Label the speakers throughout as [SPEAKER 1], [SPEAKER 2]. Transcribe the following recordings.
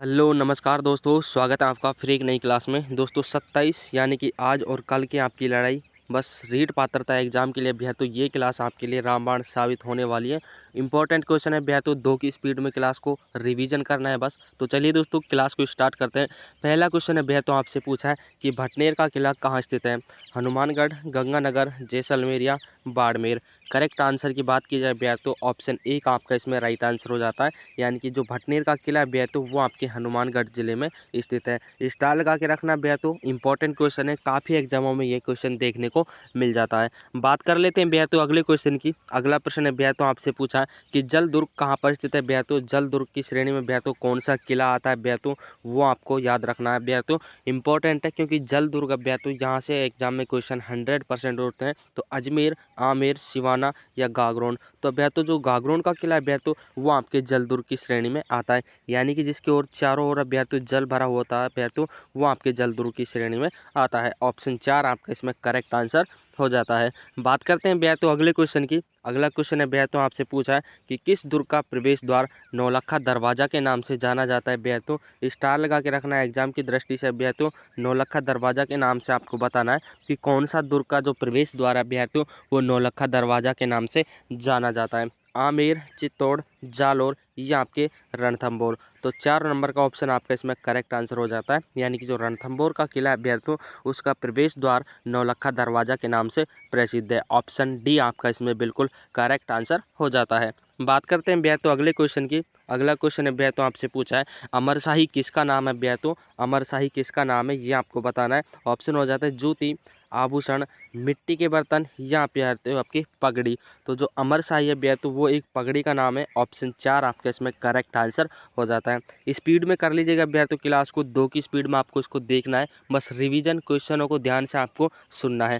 [SPEAKER 1] Hello नमस्कार दोस्तों, स्वागत है आपका फिर एक नई क्लास में। दोस्तों 27 यानी कि आज और कल की आपकी लड़ाई बस रीट पात्रता एग्जाम के लिए भैया। तो ये क्लास आपके लिए रामबाण साबित होने वाली है। इंपॉर्टेंट क्वेश्चन है भैया, तो 2 की स्पीड में क्लास को रिवीजन करना है बस। तो चलिए दोस्तों क्लास को स्टार्ट करते हैं। पहला क्वेश्चन है भैया, तो आपसे पूछा है कि भटनेर का किला कहाँ स्थित है? हनुमानगढ़, गंगानगर, जैसलमेर या बाड़मेर। करेक्ट आंसर की बात की जाए भैया तो ऑप्शन ए का आपका इसमें राइट आंसर हो जाता है। यानी कि जो भटनेर का किला है भैया तो वो आपके हनुमानगढ़ जिले में स्थित है। स्टार लगा के रखना भैया, तो इंपॉर्टेंट क्वेश्चन है, काफ़ी एग्जामों में ये क्वेश्चन देखने को मिल जाता है। बात कर लेते हैं भैया तो अगले क्वेश्चन की। अगला प्रश्न है भैया, तो आपसे पूछा है कि जल दुर्ग कहाँ पर स्थित है भैया। तो जल दुर्ग की श्रेणी में भैया तो कौन सा किला आता है भैया, तो वो आपको याद रखना है भैया। तो इंपॉर्टेंट है क्योंकि जल दुर्ग भैया तो यहाँ से एग्जाम में क्वेश्चन 100% होते हैं। तो अजमेर, आमेर, सिवाना या गागरोन। तो भैया तो जो गागरोन का किला है भैया तो वो आपके जल दुर्ग की श्रेणी में आता है। यानी कि जिसके ओर चारों ओर भैया तो जल भरा होता है भैया तो वो आपके जल दुर्ग की श्रेणी में आता है। ऑप्शन 4 आपका इसमें करेक्ट आंसर हो जाता है। बात करते हैं भैया तो अगले क्वेश्चन की। अगला क्वेश्चन है भैया तो आपसे पूछा है कि किस दुर्ग का प्रवेश द्वार नौलक्खा दरवाजा के नाम से जाना जाता है भैया। तो स्टार लगा के रखना है एग्जाम की दृष्टि से भैया। तो नौलक्खा दरवाजा के नाम से आपको बताना है कि कौन सा दुर्ग का जो प्रवेश द्वार है भैया तो वो नौलक्खा दरवाजा के नाम से जाना जाता है। आमेर, चित्तौड़, जालोर या आपके रणथंभौर। तो 4 नंबर का ऑप्शन आपका इसमें करेक्ट आंसर हो जाता है। यानी कि जो रणथंभौर का किला है भैया तो उसका प्रवेश द्वार नौलक्खा दरवाजा के नाम से प्रसिद्ध है। ऑप्शन डी आपका इसमें बिल्कुल करेक्ट आंसर हो जाता है। बात करते हैं भैया तो अगले क्वेश्चन की। अगला क्वेश्चन है भैया तो आपसे पूछा है अमरशाही किसका नाम है भैया। तो अमरशाही किसका नाम है ये आपको बताना है। ऑप्शन हो जाता है जूती, आभूषण, मिट्टी के बर्तन या पे आते हो आपकी पगड़ी। तो जो अमरशाही है भैया तो वो एक पगड़ी का नाम है। ऑप्शन 4 आपका इसमें करेक्ट आंसर हो जाता है। स्पीड में कर लीजिएगा भैया तो क्लास को 2 की स्पीड में आपको इसको देखना है। बस रिवीजन क्वेश्चनों को ध्यान से आपको सुनना है।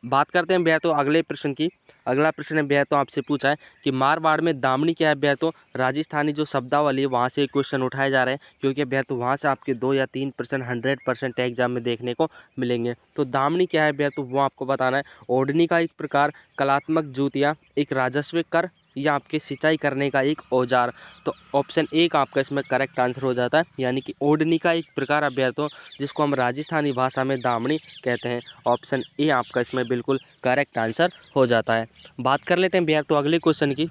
[SPEAKER 1] बात करते हैं भैया तो अगले प्रश्न की। अगला प्रश्न है भैया तो आपसे पूछा है कि मारवाड़ में दामनी क्या है भैया। तो राजस्थानी जो शब्दावली है वहाँ से क्वेश्चन उठाए जा रहे हैं क्योंकि भैया तो वहाँ से आपके 2 या 3% 100% एग्जाम में देखने को मिलेंगे। तो दामनी क्या है भैया तो वो आपको बताना है। ओढ़नी का एक प्रकार, कलात्मक जूतियाँ, एक राजस्व कर या आपके सिंचाई करने का एक औजार। तो ऑप्शन ए का आपका इसमें करेक्ट आंसर हो जाता है। यानी कि ओढ़नी का एक प्रकार है भैया तो जिसको हम राजस्थानी भाषा में दामनी कहते हैं। ऑप्शन ए आपका इसमें बिल्कुल करेक्ट आंसर हो जाता है। बात कर लेते हैं भैया तो अगले क्वेश्चन की।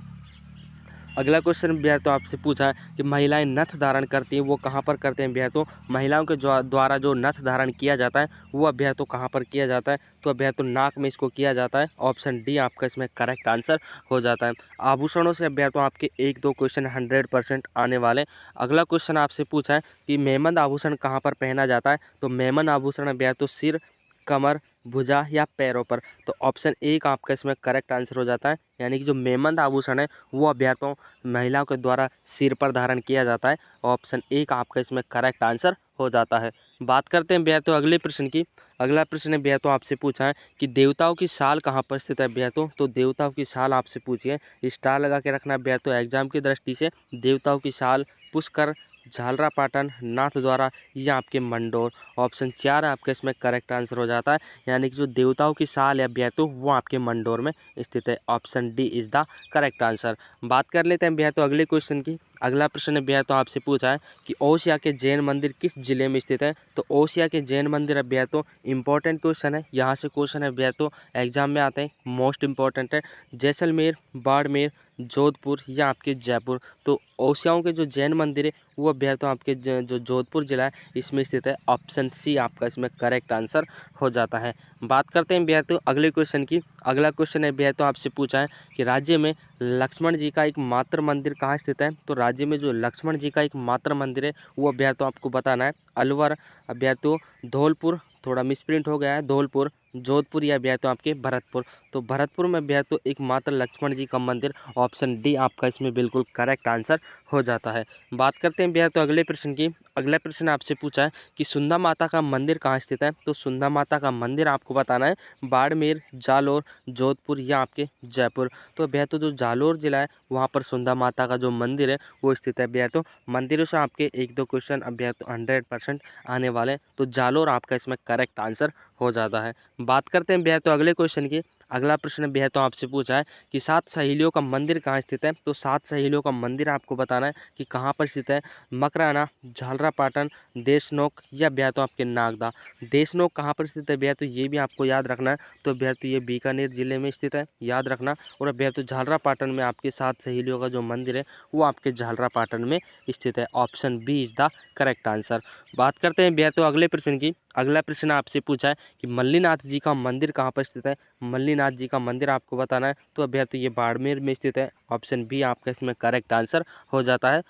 [SPEAKER 1] अगला क्वेश्चन भैया तो आपसे पूछा है कि महिलाएं नथ धारण करती हैं वो कहाँ पर करते हैं भैया। तो महिलाओं के द्वारा जो नथ धारण किया जाता है वो भैया तो कहाँ पर किया जाता है। तो भैया तो नाक में इसको किया जाता है। ऑप्शन डी आपका इसमें करेक्ट आंसर हो जाता है। आभूषणों से भैया तो आपके 1-2 क्वेश्चन 100% आने वाले। अगला क्वेश्चन आपसे पूछा है कि मेमन आभूषण कहाँ पर पहना जाता है। तो मेमन आभूषण भैया तो सिर, कमर, भुजा या पैरों पर। तो ऑप्शन ए का आपका इसमें करेक्ट आंसर हो जाता है। यानी कि जो मेमन आभूषण है वो अभ्यर्थियों महिलाओं के द्वारा सिर पर धारण किया जाता है। ऑप्शन ए का आपका इसमें करेक्ट आंसर हो जाता है। बात करते हैं भैया तो अगले प्रश्न की। अगला प्रश्न है भैया तो आपसे पूछा है कि देवताओं की साल कहाँ पर स्थित है भैया। तो देवताओं की साल आपसे पूछी है। स्टार लगा के रखना भैया तो एग्जाम की दृष्टि से। देवताओं की साल पुष्कर, झालरापाटन, नाथद्वारा या आपके मंडोर। ऑप्शन 4 आपका इसमें करेक्ट आंसर हो जाता है। यानी कि जो देवताओं की साल है भैया तो वो आपके मंडोर में स्थित है। Option D is the correct answer. बात कर लेते हैं भैया तो अगले क्वेश्चन की। अगला प्रश्न है भैया तो आपसे पूछा है कि ओसिया के जैन मंदिर किस जिले में स्थित है। तो ओसिया के जैन मंदिर है भैया तो इंपॉर्टेंट क्वेश्चन है। यहाँ से क्वेश्चन है भैया तो एग्जाम में आते हैं, मोस्ट इंपॉर्टेंट है। जैसलमेर, बाड़मेर, जोधपुर या आपके जयपुर। तो ओसियाओं के जो जैन मंदिर है वो भैया तो आपके जो जोधपुर जिला है इसमें स्थित है। ऑप्शन सी आपका इसमें करेक्ट आंसर हो जाता है। बात करते हैं भैया तो अगले क्वेश्चन की। अगला क्वेश्चन है भैया तो आपसे पूछा है कि राज्य में लक्ष्मण जी का एक मात्र मंदिर कहाँ स्थित है। तो राज्य में जो लक्ष्मण जी का एक मात्र मंदिर है वो भैया तो आपको बताना है। अलवर, भैया तो धौलपुर, थोड़ा मिसप्रिंट हो गया है, धौलपुर, जोधपुर या भैया तो आपके भरतपुर। तो भरतपुर में भैया तो एकमात्र लक्ष्मण जी का मंदिर। ऑप्शन डी आपका इसमें बिल्कुल करेक्ट आंसर हो जाता है। बात करते हैं भैया तो अगले प्रश्न की। अगला प्रश्न आपसे पूछा है कि सुंदा माता का मंदिर कहाँ स्थित है। तो सुंदा माता का मंदिर आपको बताना है बाड़मेर, जालोर, जोधपुर या आपके जयपुर। तो भैया तो जो जालोर जिला है वहाँ पर सुंदा माता का जो मंदिर है वो स्थित है भैया। तो मंदिरों से आपके 1-2 क्वेश्चन अब भैया तो 100% आने वाले हैं। तो जालोर आपका इसमें करेक्ट आंसर हो जाता है। बात करते हैं भैया तो अगले क्वेश्चन की। अगला प्रश्न भी है तो आपसे पूछा है कि 7 सहेलियों का मंदिर कहाँ स्थित है। तो 7 सहेलियों का मंदिर आपको बताना है कि कहाँ पर स्थित है। मकराना, झालरापाटन, देशनोक या भैया तो आपके नागदा। देशनोक कहाँ पर स्थित है भैया तो ये भी आपको याद रखना है। तो भैया तो ये बीकानेर जिले में स्थित है, याद रखना। और भैया तो झालरापाटन में आपके 7 सहेलियों का जो मंदिर है वो आपके झालरापाटन में स्थित है। Option B is the correct answer. बात करते हैं भैया तो अगले प्रश्न की। अगला प्रश्न आपसे पूछा है कि मल्लीनाथ जी का मंदिर कहाँ पर स्थित है। मल्लीनाथ जी का मंदिर आपको बताना है। तो भैया तो ये बाड़मेर में स्थित है। ऑप्शन बी आपका इसमें करेक्ट आंसर हो जाता है।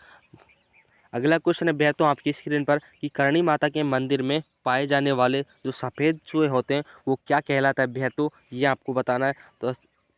[SPEAKER 1] अगला क्वेश्चन है भैया तो आपकी स्क्रीन पर कि करणी माता के मंदिर में पाए जाने वाले जो सफ़ेद चूहे होते हैं वो क्या कहलाता है भैया तो ये आपको बताना है। तो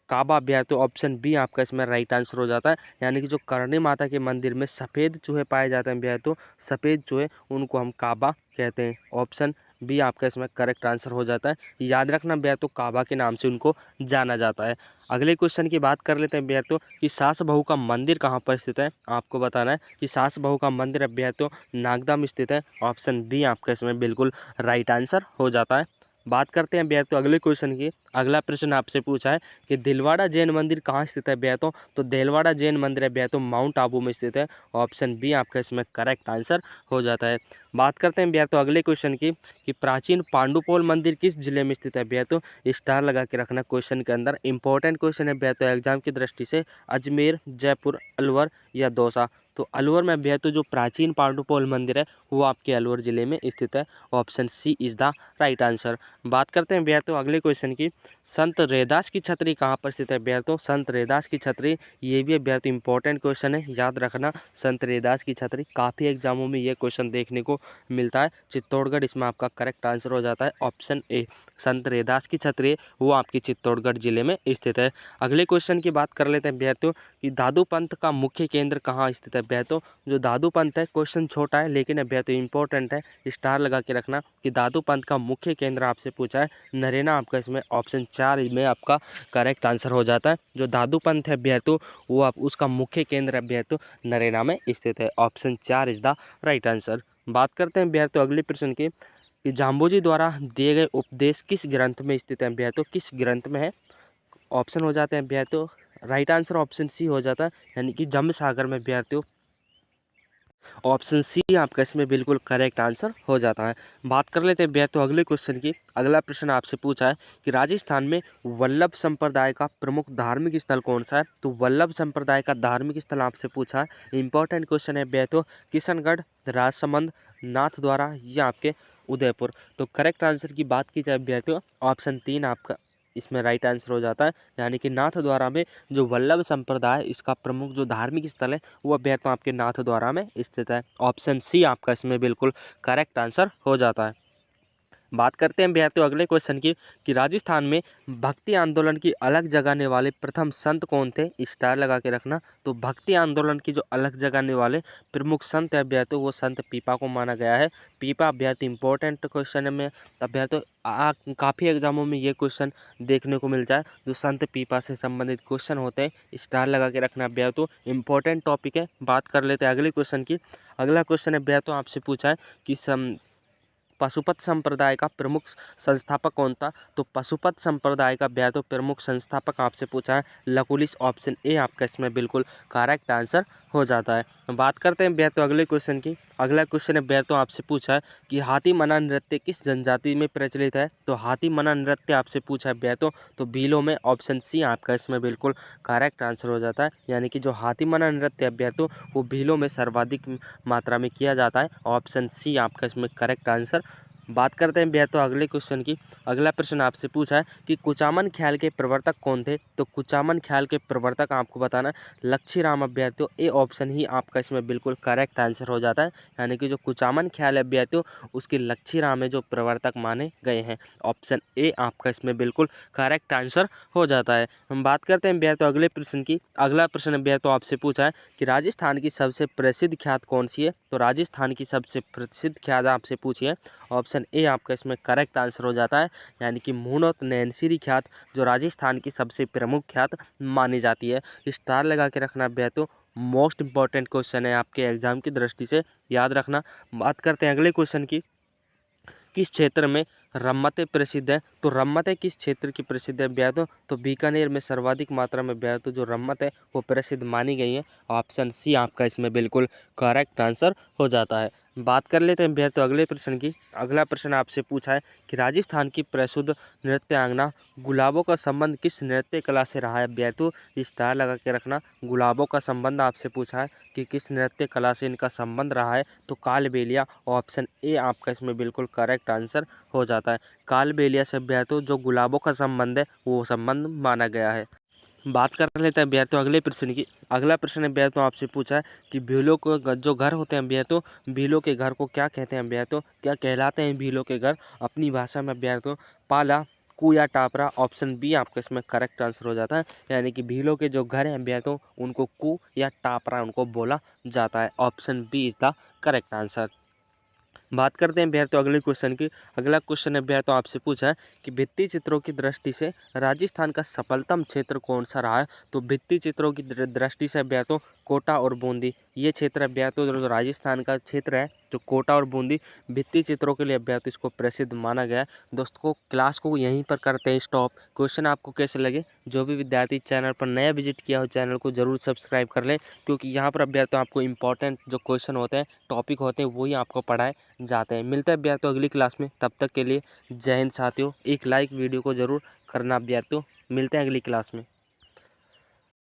[SPEAKER 1] काबा भैया तो ऑप्शन बी आपका इसमें राइट आंसर हो जाता है। यानी कि जो करणी माता के मंदिर में सफ़ेद चूहे पाए जाते हैं भैया तो सफ़ेद चूहे उनको हम काबा कहते हैं। ऑप्शन बी आपका इसमें करेक्ट आंसर हो जाता है। याद रखना भैया तो काबा के नाम से उनको जाना जाता है। अगले क्वेश्चन की बात कर लेते हैं भैया तो कि सास बहू का मंदिर कहाँ पर स्थित है। आपको बताना है कि सास बहू का मंदिर भैया तो नागदा में स्थित है। ऑप्शन बी आपका इसमें बिल्कुल राइट आंसर हो जाता है। बात करते हैं भैया तो अगले क्वेश्चन की। अगला प्रश्न आपसे पूछा है कि दिलवाड़ा जैन मंदिर कहाँ स्थित है भैया तो दिलवाड़ा जैन मंदिर है भैया तो माउंट आबू में स्थित है। ऑप्शन बी आपका इसमें करेक्ट आंसर हो जाता है। बात करते हैं भैया तो अगले क्वेश्चन की कि प्राचीन पांडुपोल मंदिर किस जिले में स्थित है भैया तो स्टार लगा के रखना क्वेश्चन के अंदर। इंपॉर्टेंट क्वेश्चन है भैया तो एग्जाम की दृष्टि से। अजमेर, जयपुर, अलवर या दौसा। तो अलवर में भैया तो जो प्राचीन पांडुपोल मंदिर है वो आपके अलवर जिले में स्थित है। Option C is the right answer. बात करते हैं भैया तो अगले क्वेश्चन की। संत रैदास की छतरी कहाँ पर स्थित है भैया तो संत रैदास की छतरी ये भी भैया तो इंपॉर्टेंट क्वेश्चन है, याद रखना। संत रैदास की छतरी काफ़ी एग्जामों में ये क्वेश्चन देखने को मिलता है। चित्तौड़गढ़ इसमें आपका करेक्ट आंसर हो जाता है। ऑप्शन ए संत रैदास की छतरी वो आपकी चित्तौड़गढ़ जिले में स्थित है। अगले क्वेश्चन की बात कर लेते हैं भैया तो कि दादू पंथ का मुख्य केंद्र कहाँ स्थित है भैया तो जो दादू पंथ है क्वेश्चन छोटा है लेकिन भैया तो इंपॉर्टेंट है, स्टार लगा के रखना कि दादू पंथ का मुख्य केंद्र आपसे पूछा है नरेना। आपका इसमें ऑप्शन 4 में आपका करेक्ट आंसर हो जाता है। जो दादू पंथ है भैया तो वो आप उसका मुख्य केंद्र है भैया तो नरेना में स्थित है। Option 4 is the right answer. बात करते हैं भैया तो अगले प्रश्न की कि जाम्बोजी द्वारा दिए गए उपदेश किस ग्रंथ में स्थित है भैया तो किस ग्रंथ में है। ऑप्शन हो जाते हैं भैया तो राइट आंसर ऑप्शन सी हो जाता है यानी कि जम्ब सागर में भैया तो ऑप्शन सी आपका इसमें बिल्कुल करेक्ट आंसर हो जाता है। बात कर लेते हैं भैया तो अगले क्वेश्चन की। अगला प्रश्न आपसे पूछा है कि राजस्थान में वल्लभ संप्रदाय का प्रमुख धार्मिक स्थल कौन सा है। तो वल्लभ संप्रदाय का धार्मिक स्थल आपसे पूछा है। इंपॉर्टेंट क्वेश्चन है भैया तो किशनगढ़, राजसमंद, नाथद्वारा या आपके उदयपुर। तो करेक्ट आंसर की बात की जाए भैया तो ऑप्शन 3 आपका इसमें राइट आंसर हो जाता है। यानी कि नाथद्वारा में जो वल्लभ संप्रदाय इसका प्रमुख जो धार्मिक स्थल है वो भैया तो आपके नाथद्वारा में स्थित है। ऑप्शन सी आपका इसमें बिल्कुल करेक्ट आंसर हो जाता है। बात करते हैं भैया तो अगले क्वेश्चन की कि राजस्थान में भक्ति आंदोलन की अलग जगाने वाले प्रथम संत कौन थे। स्टार लगा के रखना। तो भक्ति आंदोलन की जो अलग जगाने वाले प्रमुख संत है भैया तो वो संत पीपा को माना गया है। पीपा भैया तो इंपॉर्टेंट क्वेश्चन है में तब भैया तो काफ़ी एग्जामों में ये क्वेश्चन देखने को मिलता है। जो संत पीपा से संबंधित क्वेश्चन होते हैं स्टार लगा के रखना भैया तो इंपॉर्टेंट टॉपिक है। बात कर लेते हैं अगले क्वेश्चन की। अगला क्वेश्चन है भैया तो आपसे पूछा है कि पशुपत संप्रदाय का प्रमुख संस्थापक कौन था। तो पशुपत संप्रदाय का भैया तो प्रमुख संस्थापक आपसे पूछा है लकुलिश। ऑप्शन ए आपका इसमें बिल्कुल करेक्ट आंसर हो जाता है। बात करते हैं भैया तो अगले क्वेश्चन की। अगला क्वेश्चन है भैया तो आपसे पूछा है कि हाथी मना नृत्य किस जनजाति में प्रचलित है। तो हाथी मना नृत्य आपसे पूछा है भैया तो भीलों में। ऑप्शन सी आपका इसमें बिल्कुल करेक्ट आंसर हो जाता है। यानी कि जो हाथी मना नृत्य है भैया तो वो भीलों में सर्वाधिक मात्रा में किया जाता है। ऑप्शन सी आपका इसमें करेक्ट आंसर। बात करते हैं भैया तो अगले क्वेश्चन की। अगला प्रश्न आपसे पूछा है कि कुचामन ख्याल के प्रवर्तक कौन थे। तो कुचामन ख्याल के प्रवर्तक आपको बताना है लच्छी राम अभ्यर्थी। ए ऑप्शन ही आपका इसमें बिल्कुल करेक्ट आंसर हो जाता है। यानी कि जो कुचामन ख्याल अभ्यर्थी उसकी लच्छी राम में जो प्रवर्तक माने गए हैं। ऑप्शन ए आपका इसमें बिल्कुल करेक्ट आंसर हो जाता है। हम बात करते हैं भैया तो अगले प्रश्न की। अगला प्रश्न भैया तो आपसे पूछा है कि राजस्थान की सबसे प्रसिद्ध ख्यात कौन सी है। तो राजस्थान की सबसे प्रसिद्ध ख्यात आपसे पूछी है। ऑप्शन ए आपका इसमें करेक्ट आंसर हो जाता है। यानी कि मूनोत नैनसिरी ख्यात जो राजस्थान की सबसे प्रमुख ख्यात मानी जाती है। स्टार लगा के रखना भैया तो मोस्ट इंपॉर्टेंट क्वेश्चन है आपके एग्जाम की दृष्टि से, याद रखना। बात करते हैं अगले क्वेश्चन की। किस क्षेत्र में रम्मतें प्रसिद्ध हैं। तो रम्मतें किस क्षेत्र की प्रसिद्ध है अभ्यार्थों? तो बीकानेर में सर्वाधिक मात्रा में अभ्यार्थों जो रम्मत है वो प्रसिद्ध मानी गई है। ऑप्शन सी आपका इसमें बिल्कुल करेक्ट आंसर हो जाता है। बात कर लेते हैं अभ्यार्थों अगले प्रश्न की। अगला प्रश्न आपसे पूछा है कि राजस्थान की प्रसिद्ध नृत्यांगना गुलाबों का संबंध किस नृत्य कला से रहा है अभ्यार्थों? स्टार लगा के रखना। गुलाबों का संबंध आपसे पूछा है कि किस नृत्य कला से इनका संबंध रहा है? तो कालबेलिया। ऑप्शन ए आपका इसमें बिल्कुल करेक्ट आंसर हो जाता है। कालबेलिया से अभ्यार्थों जो गुलाबों का संबंध है वो संबंध माना गया है। बात कर लेते हैं अभ्यार्थियों अगले प्रश्न की। अगला प्रश्न अभ्यार्थियों आपसे पूछा है कि भीलों को जो घर होते हैं अभ्यार्थियों, भीलों के घर को क्या कहते हैं अभ्यार्थियों? क्या कहलाते हैं भीलों के घर अपनी भाषा में अभ्यार्थियों? पाला, कू या टापरा। ऑप्शन बी आपका इसमें करेक्ट आंसर हो जाता है। यानी कि भीलों के जो घर हैं अभ्यार्थियों उनको कू या टापरा उनको बोला जाता है। Option B is the correct answer. बात करते हैं अभ्यार्थियों अगले क्वेश्चन की। अगला क्वेश्चन अभ्यार्थियों आपसे पूछा है कि भित्ति चित्रों की दृष्टि से राजस्थान का सफलतम क्षेत्र कौन सा रहा है? तो भित्ति चित्रों की दृष्टि से अभ्यार्थियों कोटा और बूंदी ये क्षेत्र अभ्यार्थियों जो राजस्थान का क्षेत्र है जो कोटा और बूंदी भित्ति चित्रों के लिए अभ्यार्थियों इसको प्रसिद्ध माना गया है। दोस्तों क्लास को यहीं पर करते हैं स्टॉप। क्वेश्चन आपको कैसे लगे? जो भी विद्यार्थी चैनल पर नया विजिट किया हो चैनल को जरूर सब्सक्राइब कर लें, क्योंकि यहाँ पर अभ्यार्थियों आपको इंपॉर्टेंट जो क्वेश्चन होते हैं टॉपिक होते हैं वही आपको पढ़ाए जाते हैं। मिलते हैं अभ्यार्थियों अगली क्लास में, तब तक के लिए जय हिंद साथियों। एक लाइक वीडियो को जरूर करना अभ्यार्थियों। मिलते हैं अगली क्लास में।